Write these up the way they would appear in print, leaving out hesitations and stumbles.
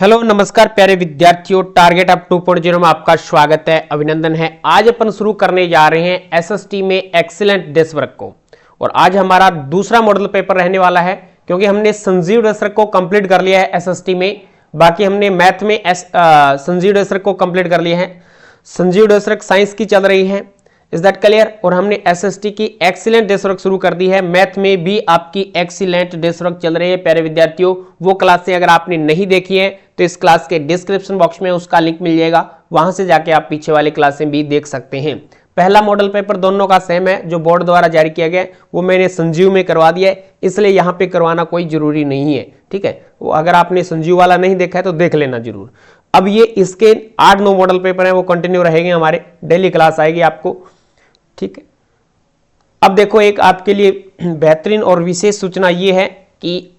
Hello नमस्कार प्यारे विद्यार्थियों, टारगेट अप 2.0 में आपका स्वागत है, अभिनंदन है। आज अपन शुरू करने जा रहे हैं एसएसटी में एक्सीलेंट डेस्क वर्क को। और आज हमारा दूसरा मॉडल पेपर रहने वाला है, क्योंकि हमने संजीव डेस्क वर्क को कंप्लीट कर लिया है एसएसटी में। बाकी हमने मैथ में संजीव डेस्क वर्क को कंप्लीट कर लिया है। संजीव डेस्क वर्क साइंस की चल रही है, इज दैट क्लियर। और हमने एसएसटी की एक्सीलेंट डेस्क वर्क शुरू कर दी है। मैथ में भी आपकी एक्सीलेंट डेस्क वर्क चल रही है प्यारे विद्यार्थियों। वो क्लासें अगर आपने नहीं देखी है तो इस क्लास के डिस्क्रिप्शन बॉक्स में उसका लिंक मिल जाएगा, वहां से जाके आप पीछे वाली क्लासें भी देख सकते हैं। पहला मॉडल पेपर दोनों का सेम है, जो बोर्ड द्वारा जारी किया गया है वो मैंने संजीव में करवा दिया है, इसलिए यहाँ पे करवाना कोई जरूरी नहीं है, ठीक है। वो अगर आपने संजीव वाला नहीं देखा है तो देख लेना जरूर। अब ये इसके 8-9 मॉडल पेपर है, वो कंटिन्यू रहेंगे, हमारे डेली क्लास आएगी आपको, ठीक है। अब देखो, एक आपके लिए बेहतरीन और विशेष सूचना ये है कि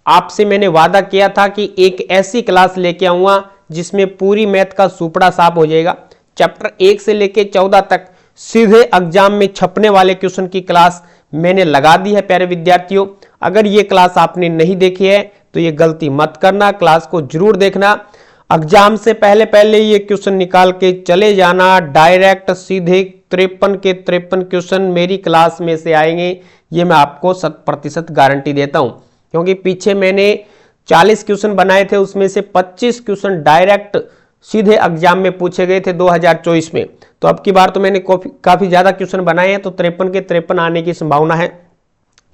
आपसे मैंने वादा किया था कि एक ऐसी क्लास लेके आऊंगा जिसमें पूरी मैथ का सुपड़ा साफ हो जाएगा। चैप्टर 1 से लेके 14 तक सीधे एग्जाम में छपने वाले क्वेश्चन की क्लास मैंने लगा दी है प्यारे विद्यार्थियों। अगर ये क्लास आपने नहीं देखी है तो ये गलती मत करना, क्लास को जरूर देखना। एग्जाम से पहले ये क्वेश्चन निकाल के चले जाना, डायरेक्ट सीधे 53 के 53 क्वेश्चन मेरी क्लास में से आएंगे, ये मैं आपको 100% गारंटी देता हूं। क्योंकि पीछे मैंने 40 क्वेश्चन बनाए थे, उसमें से 25 क्वेश्चन डायरेक्ट सीधे एग्जाम में पूछे गए थे 2024 में। तो अब की बार तो मैंने काफी ज्यादा क्वेश्चन बनाए हैं, तो 53 के 53 आने की संभावना है।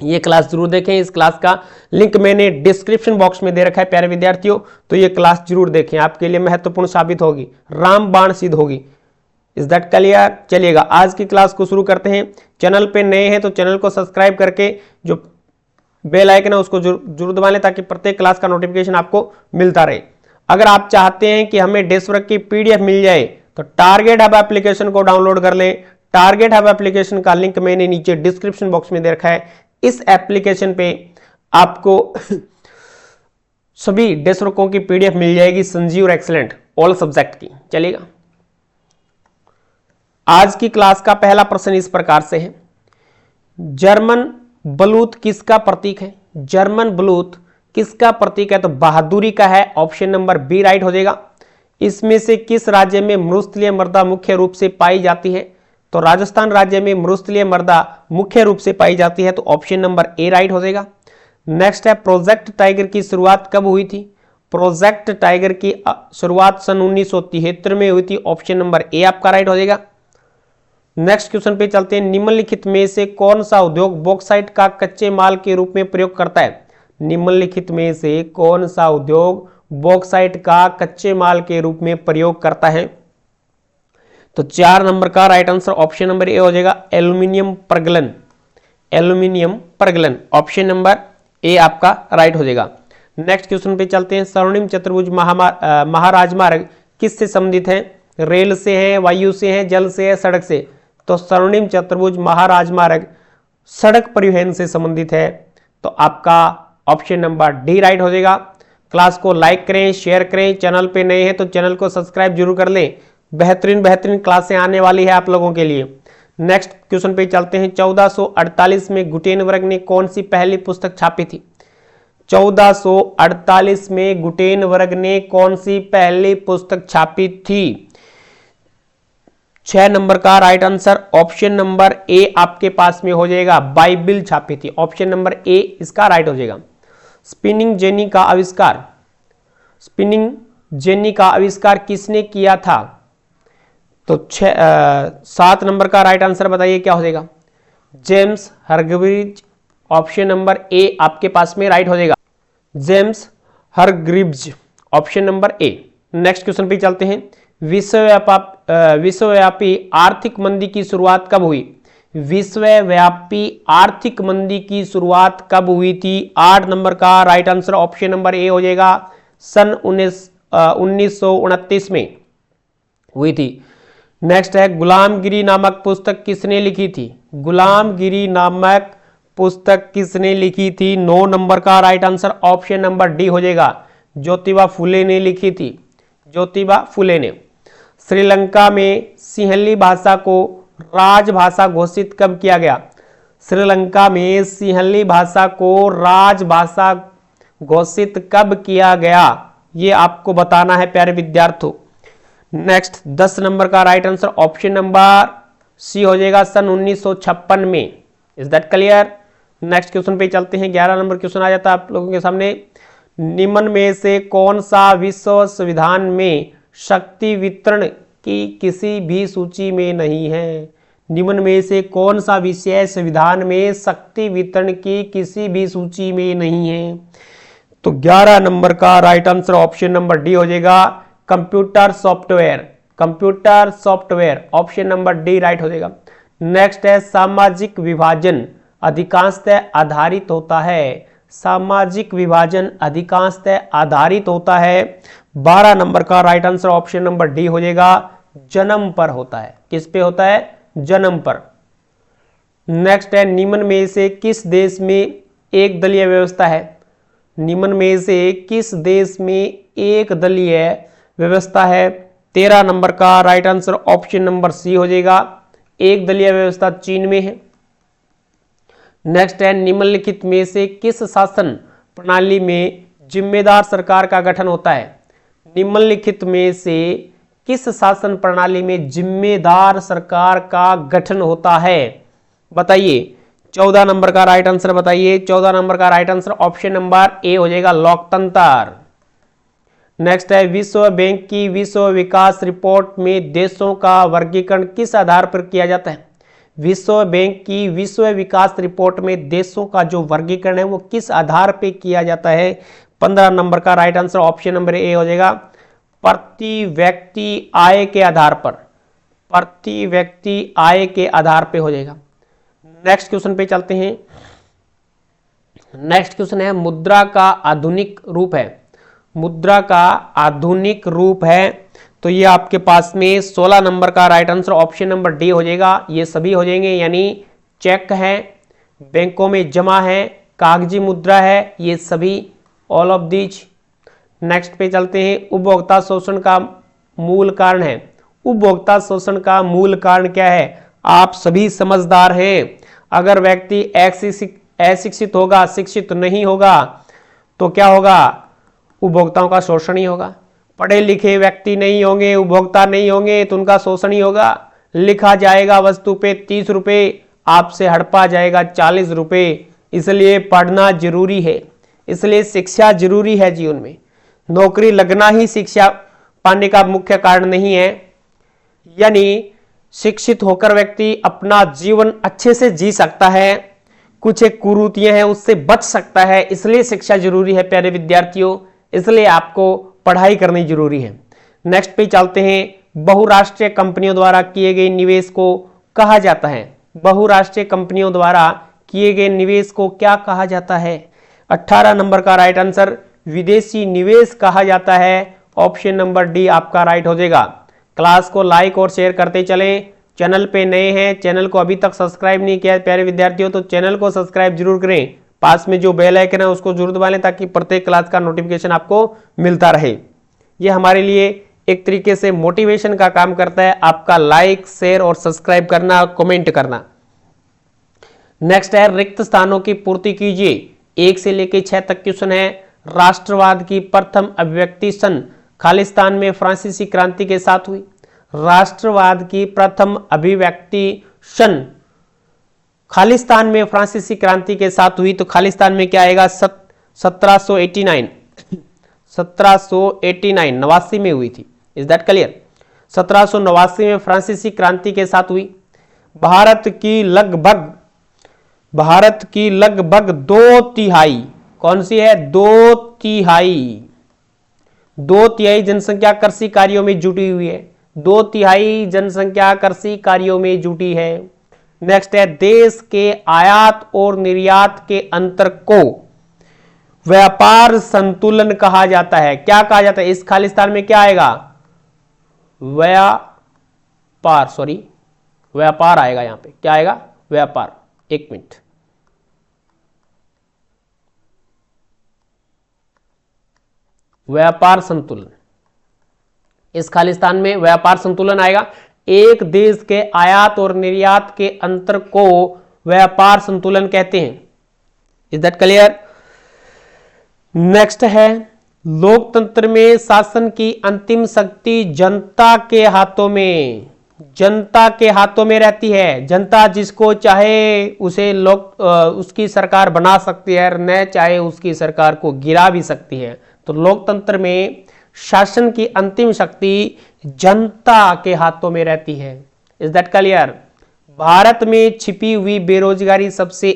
ये क्लास जरूर देखें। इस क्लास का लिंक मैंने डिस्क्रिप्शन बॉक्स में दे रखा है प्यारे विद्यार्थियों, तो ये क्लास जरूर देखें, आपके लिए महत्वपूर्ण साबित होगी, रामबाण सिद्ध होगी। Is that clear? चलिएगा, आज की क्लास को शुरू करते हैं। चैनल पे नए हैं तो चैनल को सब्सक्राइब करके जो बेल आइकन है उसको जरूर दबा लें, ताकि प्रत्येक क्लास का नोटिफिकेशन आपको मिलता रहे। अगर आप चाहते हैं कि हमें डेस्क वर्क की पीडीएफ मिल जाए तो टारगेट हब एप्लीकेशन को डाउनलोड कर लें। टारगेट हब एप्लीकेशन का लिंक मैंने नीचे डिस्क्रिप्शन बॉक्स में दे रखा है। इस एप्लीकेशन पे आपको सभी डेस्क वर्कों की पीडीएफ मिल जाएगी, संजीव और एक्सीलेंट ऑल सब्जेक्ट की। चलेगा, आज की क्लास का पहला प्रश्न इस प्रकार से है, जर्मन बलूत किसका प्रतीक है? जर्मन बलूत किसका प्रतीक है? तो बहादुरी का है, ऑप्शन नंबर बी राइट हो जाएगा। इसमें से किस राज्य में मृस्थलीय मृदा मुख्य रूप से पाई जाती है? तो राजस्थान राज्य में मृस्थलीय मृदा मुख्य रूप से पाई जाती है, तो ऑप्शन नंबर ए राइट हो जाएगा। नेक्स्ट है, प्रोजेक्ट टाइगर की शुरुआत कब हुई थी? प्रोजेक्ट टाइगर की शुरुआत सन 1973 में हुई थी, ऑप्शन नंबर ए आपका राइट हो जाएगा। नेक्स्ट क्वेश्चन पे चलते हैं, निम्नलिखित में से कौन सा उद्योग बॉक्साइट का कच्चे माल के रूप में प्रयोग करता है? निम्नलिखित में से कौन सा उद्योग बॉक्साइट का कच्चे माल के रूप में प्रयोग करता है? तो 4 नंबर का right answer option number A हो जाएगा, एल्यूमिनियम प्रगलन। एल्यूमिनियम प्रगलन, ऑप्शन नंबर ए आपका राइट हो जाएगा। नेक्स्ट क्वेश्चन पे चलते हैं, स्वर्णिम चतुर्भुज महाराजमार्ग किससे संबंधित है? रेल से है, वायु से है, जल से है, सड़क से? तो स्वर्णिम चतुर्भुज महाराजमार्ग सड़क परिवहन से संबंधित है, तो आपका ऑप्शन नंबर डी राइट हो जाएगा। क्लास को लाइक करें, शेयर करें, चैनल पे नए हैं तो चैनल को सब्सक्राइब जरूर कर लें। बेहतरीन क्लासें आने वाली है आप लोगों के लिए। नेक्स्ट क्वेश्चन पे चलते हैं, 1448 में गुटेनबर्ग ने कौन सी पहली पुस्तक छापी थी? 1448 में गुटेनबर्ग ने कौन सी पहली पुस्तक छापी थी? 6 नंबर का राइट आंसर ऑप्शन नंबर ए आपके पास में हो जाएगा, बाइबिल छापी थी, ऑप्शन नंबर ए इसका राइट हो जाएगा। स्पिनिंग जेनी का आविष्कार, स्पिनिंग जेनी का आविष्कार किसने किया था? तो 7 नंबर का राइट आंसर बताइए क्या हो जाएगा? जेम्स हरग्रीव्ज, ऑप्शन नंबर ए आपके पास में राइट हो जाएगा, जेम्स हरग्रीव्ज, ऑप्शन नंबर ए। नेक्स्ट क्वेश्चन पे चलते हैं, विश्वव्यापी आर्थिक मंदी की शुरुआत कब हुई? विश्वव्यापी आर्थिक मंदी की शुरुआत कब हुई थी? 8 नंबर का right answer option number A हो जाएगा, सन 1929 में हुई थी। नेक्स्ट है, गुलामगिरी नामक पुस्तक किसने लिखी थी? गुलामगिरी नामक पुस्तक किसने लिखी थी? 9 नंबर का right answer option number D हो जाएगा, ज्योतिबा फुले ने लिखी थी, ज्योतिबा फुले ने। श्रीलंका में सिंहली भाषा को राजभाषा घोषित कब किया गया? श्रीलंका में सिंहली भाषा को राजभाषा घोषित कब किया गया? ये आपको बताना है प्यारे विद्यार्थियों। नेक्स्ट 10 नंबर का right answer option number C हो जाएगा, सन 1956 में। Is that clear? Next question पे चलते हैं। 11 नंबर क्वेश्चन आ जाता है आप लोगों के सामने। निम्न में से कौन सा विश्व संविधान में शक्ति वितरण की किसी भी सूची में नहीं है? निम्न में से कौन सा विषय संविधान में शक्ति वितरण की किसी भी सूची में नहीं है? तो 11 नंबर का right answer option number D हो जाएगा, computer software. Computer software option number D right हो जाएगा। नेक्स्ट है सामाजिक विभाजन अधिकांशतः आधारित होता है। सामाजिक विभाजन अधिकांशतः आधारित होता है। 12 नंबर का right answer option number D हो जाएगा, जन्म पर होता है। किस पे होता है? जन्म पर। नेक्स्ट है निम्न में से किस देश में एक दलीय व्यवस्था है? निम्न में से किस देश में एक दलीय व्यवस्था है? 13 नंबर का right answer option number C हो जाएगा, एक दलीय व्यवस्था चीन में है। नेक्स्ट है निम्नलिखित में से किस शासन प्रणाली में जिम्मेदार सरकार का गठन होता है? निम्नलिखित में से किस शासन प्रणाली में जिम्मेदार सरकार का गठन होता है? बताइए। 14 नंबर का राइट आंसर बताइए। 14 नंबर का right answer option number A हो जाएगा, लोकतंत्र। नेक्स्ट है विश्व बैंक की विश्व विकास रिपोर्ट में देशों का वर्गीकरण किस आधार पर किया जाता है? विश्व बैंक की विश्व विकास रिपोर्ट में देशों का जो वर्गीकरण है वो किस आधार पर किया जाता है? 15 नंबर का right answer option number A हो जाएगा, प्रति व्यक्ति आय के आधार पर। प्रति व्यक्ति आय के आधार पे हो जाएगा। नेक्स्ट क्वेश्चन पे चलते हैं। नेक्स्ट क्वेश्चन है मुद्रा का आधुनिक रूप है। मुद्रा का आधुनिक रूप है तो ये आपके पास में 16 नंबर का right answer option number D हो जाएगा। ये सभी हो जाएंगे, यानी चेक है, बैंकों में जमा है, कागजी मुद्रा है, ये सभी ऑल ऑफ दीज। नेक्स्ट पे चलते हैं। उपभोक्ता शोषण का मूल कारण है। उपभोक्ता शोषण का मूल कारण क्या है? आप सभी समझदार हैं। अगर व्यक्ति अशिक्षित होगा, शिक्षित नहीं होगा तो क्या होगा? उपभोक्ताओं का शोषण ही होगा। पढ़े लिखे व्यक्ति नहीं होंगे, उपभोक्ता नहीं होंगे तो उनका शोषण ही होगा। लिखा जाएगा वस्तु पे 30 रुपये, आपसे हड़पा जाएगा 40 रुपये। इसलिए पढ़ना जरूरी है, इसलिए शिक्षा जरूरी है जीवन में। नौकरी लगना ही शिक्षा पाने का मुख्य कारण नहीं है, यानी शिक्षित होकर व्यक्ति अपना जीवन अच्छे से जी सकता है, कुछ एक कुरीतियां हैं उससे बच सकता है। इसलिए शिक्षा जरूरी है प्यारे विद्यार्थियों, इसलिए आपको पढ़ाई करनी जरूरी है। नेक्स्ट पे चलते हैं। बहुराष्ट्रीय कंपनियों द्वारा किए गए निवेश को कहा जाता है? बहुराष्ट्रीय कंपनियों द्वारा किए गए निवेश को क्या कहा जाता है? 18 नंबर का राइट आंसर विदेशी निवेश कहा जाता है। ऑप्शन नंबर डी आपका राइट हो जाएगा। क्लास को लाइक और शेयर करते चलें। चैनल पे नए हैं, चैनल को अभी तक सब्सक्राइब नहीं किया है प्यारे विद्यार्थियों तो चैनल को सब्सक्राइब जरूर करें। पास में जो बेल आइकन है उसको जरूर दबा लें ताकि प्रत्येक क्लास का नोटिफिकेशन आपको मिलता रहे। ये हमारे लिए एक तरीके से मोटिवेशन का काम करता है, आपका लाइक शेयर और सब्सक्राइब करना, कमेंट करना। नेक्स्ट है रिक्त स्थानों की पूर्ति कीजिए। 1 से लेकर 6 तक क्वेश्चन है। राष्ट्रवाद की प्रथम अभिव्यक्ति सन खालिस्तान में फ्रांसीसी क्रांति के साथ हुई। राष्ट्रवाद की प्रथम अभिव्यक्ति सन खालिस्तान में फ्रांसीसी क्रांति के साथ हुई तो खालिस्तान में क्या आएगा? 1789 89 में हुई थी। Is that clear? 1789 में फ्रांसीसी क्रांति के साथ हुई। भारत की लगभग 2/3 कौन सी है? 2/3 जनसंख्या कृषि कार्यों में जुटी हुई है। 2/3 जनसंख्या कृषि कार्यों में जुटी है। नेक्स्ट है देश के आयात और निर्यात के अंतर को व्यापार संतुलन कहा जाता है। क्या कहा जाता है? इस खालिस्तान में क्या आएगा? व्यापार आएगा। यहां पे क्या आएगा? व्यापार। एक मिनट, व्यापार संतुलन। इस खालिस्तान में व्यापार संतुलन आएगा। एक देश के आयात और निर्यात के अंतर को व्यापार संतुलन कहते हैं। Is that clear? नेक्स्ट है लोकतंत्र में शासन की अंतिम शक्ति जनता के हाथों में, जनता के हाथों में रहती है। जनता जिसको चाहे उसे लोग उसकी सरकार बना सकती है, न चाहे उसकी सरकार को गिरा भी सकती है। तो लोकतंत्र में शासन की अंतिम शक्ति जनता के हाथों में रहती है। Is that clear? भारत में छिपी हुई बेरोजगारी सबसे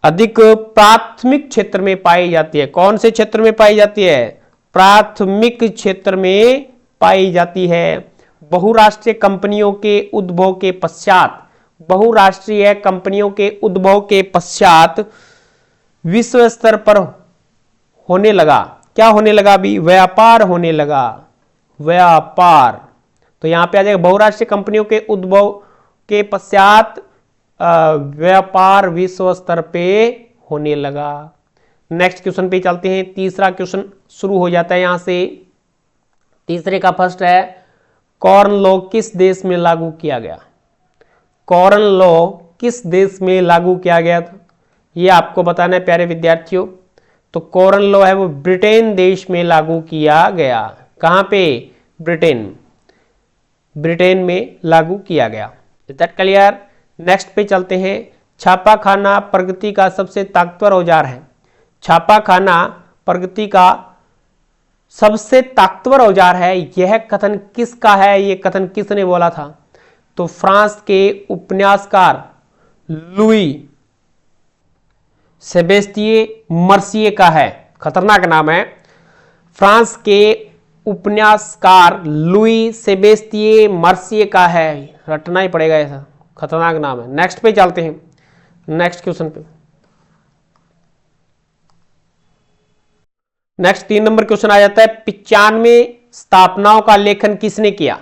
अधिक प्राथमिक क्षेत्र में पाई जाती है। कौन से क्षेत्र में पाई जाती है? प्राथमिक क्षेत्र में पाई जाती है। बहुराष्ट्रीय कंपनियों के उद्भव के पश्चात, बहुराष्ट्रीय कंपनियों के उद्भव के पश्चात विश्व स्तर पर होने लगा, क्या होने लगा? अभी व्यापार होने लगा, व्यापार। तो यहां पे आ जाएगा बहुराष्ट्रीय कंपनियों के उद्भव के पश्चात व्यापार विश्व स्तर पे होने लगा। नेक्स्ट क्वेश्चन पे चलते हैं। तीसरा क्वेश्चन शुरू हो जाता है यहां से। तीसरे का फर्स्ट है, कॉर्न लॉ किस देश में लागू किया गया? कॉर्न लॉ किस देश में लागू किया गया था? ये आपको बताना है प्यारे विद्यार्थियों। तो कॉर्न लॉ है वो ब्रिटेन देश में लागू किया गया। कहां पे? ब्रिटेन, ब्रिटेन में लागू किया गया। Is that clear? नेक्स्ट पे चलते हैं। छापाखाना प्रगति का सबसे ताकतवर औजार है। छापाखाना प्रगति का सबसे ताकतवर औजार है, यह कथन किसका है? यह कथन किसने बोला था? तो फ्रांस के उपन्यासकार लुई सेबेस्तिये मर्सिये का है। खतरनाक नाम है। फ्रांस के उपन्यासकार लुई सेबेस्तिये मर्सिये का है। रटना ही पड़ेगा, ऐसा खतरनाक नाम है। नेक्स्ट पे चलते हैं, नेक्स्ट क्वेश्चन पे। नेक्स्ट 3 नंबर क्वेश्चन आ जाता है, 95 स्थापनाओं का लेखन किसने किया?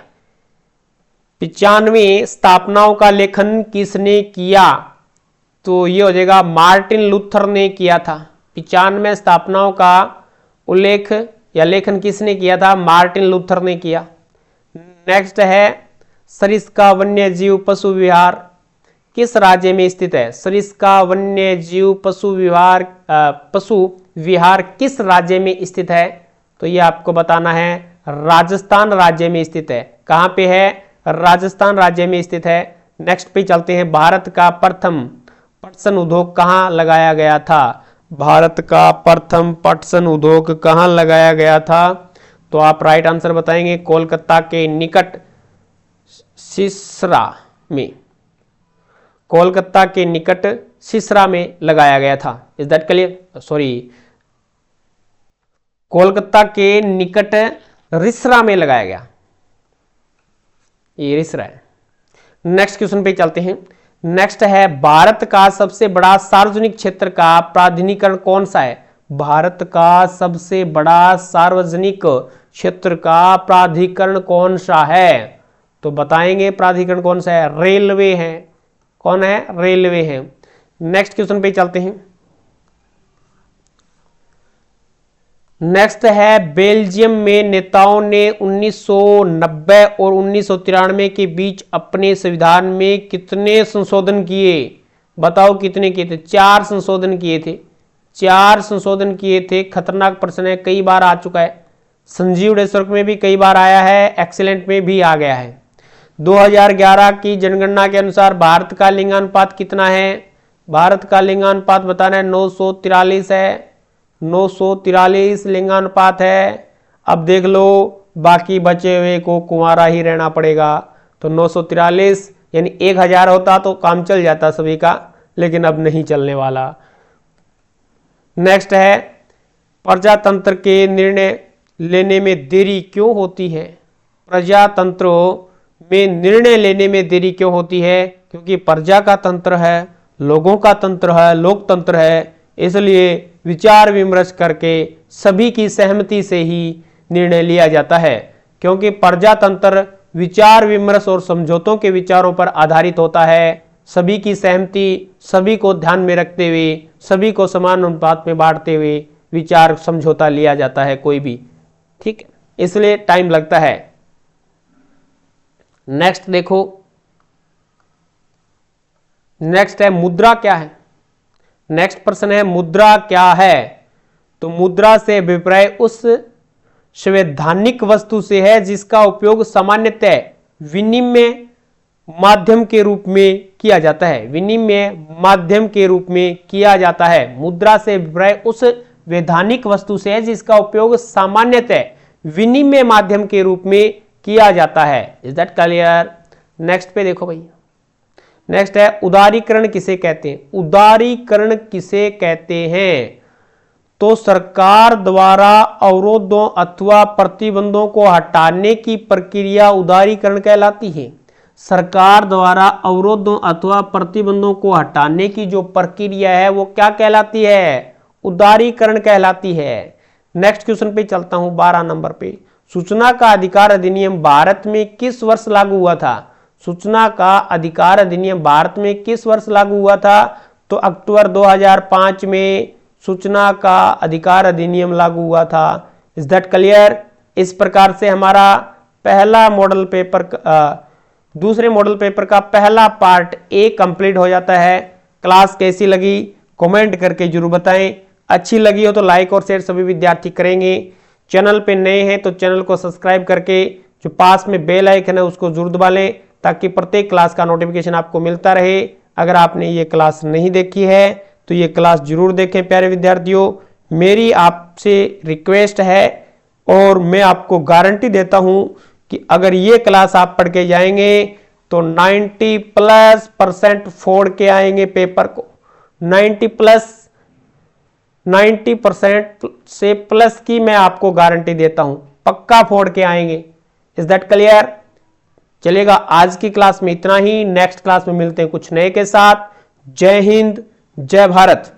95 स्थापनाओं का लेखन किसने किया? तो ये हो जाएगा मार्टिन लूथर ने किया था। 95 स्थापनाओं का उल्लेख या लेखन किसने किया था? मार्टिन लूथर ने किया। नेक्स्ट है, सरिस्का वन्य जीव पशु विहार किस राज्य में स्थित है? सरिस्का वन्य जीव पशु विहार किस राज्य में स्थित है? तो ये आपको बताना है, राजस्थान राज्य में स्थित है। कहां पे है? राजस्थान राज्य में स्थित है। नेक्स्ट पे चलते हैं, भारत का प्रथम पटसन उद्योग कहां लगाया गया था? भारत का प्रथम पटसन उद्योग कहां लगाया गया था? तो आप राइट आंसर बताएंगे, कोलकाता के निकट सिसरा में, कोलकाता के निकट सिसरा में लगाया गया था। Is that clear? Sorry, Kolkata के निकट रिसरा में लगाया गया, ये रिसरा है। नेक्स्ट क्वेश्चन पे चलते हैं। नेक्स्ट है, भारत का सबसे बड़ा सार्वजनिक क्षेत्र का प्राधिकरण कौन सा है? भारत का सबसे बड़ा सार्वजनिक क्षेत्र का प्राधिकरण कौन सा है? तो बताएंगे प्राधिकरण कौन सा है? रेलवे है। कौन है? रेलवे है। नेक्स्ट क्वेश्चन पे चलते हैं। नेक्स्ट है, बेल्जियम में नेताओं ने 1990 और 1993 के बीच अपने संविधान में कितने संशोधन किए? बताओ कितने किए थे? 4 संशोधन किए थे। 4 संशोधन किए थे। खतरनाक प्रश्न है, कई बार आ चुका है। संजीव डेस्वर्क में भी कई बार आया है, एक्सीलेंट में भी आ गया है। 2011 की जनगणना के अनुसार भारत का लिंगानुपात कितना है? भारत का लिंगानुपात बताना है, 943 है। 943 लिंगानुपात है। अब देख लो, बाकी बचे हुए को कुंवारा ही रहना पड़ेगा। तो 943 यानी 1000 होता तो काम चल जाता सभी का, लेकिन अब नहीं चलने वाला। नेक्स्ट है, प्रजातंत्र के निर्णय लेने में देरी क्यों होती है? प्रजातंत्र में निर्णय लेने में देरी क्यों होती है? क्योंकि प्रजा का तंत्र है, लोगों का तंत्र है, लोकतंत्र है, इसलिए विचार विमर्श करके सभी की सहमति से ही निर्णय लिया जाता है। क्योंकि प्रजातंत्र विचार विमर्श और समझौतों के विचारों पर आधारित होता है। सभी की सहमति, सभी को ध्यान में रखते हुए, सभी को समान अनुपात में बांटते हुए विचार समझौता लिया जाता है कोई भी, ठीक है, इसलिए टाइम लगता है। नेक्स्ट देखो, नेक्स्ट है मुद्रा क्या है? नेक्स्ट प्रश्न है, मुद्रा क्या है? तो मुद्रा से अभिप्राय उस संवैधानिक वस्तु से है जिसका उपयोग सामान्यतः विनिमय माध्यम के रूप में किया जाता है। विनिमय माध्यम के रूप में किया जाता है। मुद्रा से अभिप्राय उस वैधानिक वस्तु से है जिसका उपयोग सामान्यतः विनिमय माध्यम के रूप में किया जाता है। Is that clear? नेक्स्ट पे देखो भाई, नेक्स्ट है उदारीकरण किसे कहते हैं? उदारीकरण किसे कहते हैं? तो सरकार द्वारा अवरोधों अथवा प्रतिबंधों को हटाने की प्रक्रिया उदारीकरण कहलाती है। सरकार द्वारा अवरोधों अथवा प्रतिबंधों को हटाने की जो प्रक्रिया है वो क्या कहलाती है? उदारीकरण कहलाती है। नेक्स्ट क्वेश्चन पे चलता हूं, 12 नंबर पे। सूचना का अधिकार अधिनियम भारत में किस वर्ष लागू हुआ था? सूचना का अधिकार अधिनियम भारत में किस वर्ष लागू हुआ था? तो अक्टूबर 2005 में सूचना का अधिकार अधिनियम लागू हुआ था। Is that clear? इस प्रकार से हमारा पहला मॉडल पेपर दूसरे मॉडल पेपर का पहला पार्ट ए कंप्लीट हो जाता है। क्लास कैसी लगी कमेंट करके जरूर बताएं। अच्छी लगी हो तो लाइक और शेयर सभी विद्यार्थी करेंगे। चैनल पे नए हैं तो चैनल को सब्सक्राइब करके जो पास में बेल आइकन है उसको जरूर दबा लें ताकि प्रत्येक क्लास का नोटिफिकेशन आपको मिलता रहे। अगर आपने ये क्लास नहीं देखी है तो ये क्लास जरूर देखें प्यारे विद्यार्थियों। मेरी आपसे रिक्वेस्ट है और मैं आपको गारंटी देता हूं कि अगर ये क्लास आप पढ़ के जाएंगे तो 90+ फोड़ के आएंगे पेपर को। 90% से प्लस की मैं आपको गारंटी देता हूं, पक्का फोड़ के आएंगे। Is that clear? चलेगा, आज की क्लास में इतना ही। नेक्स्ट क्लास में मिलते हैं कुछ नए के साथ। जय हिंद, जय भारत।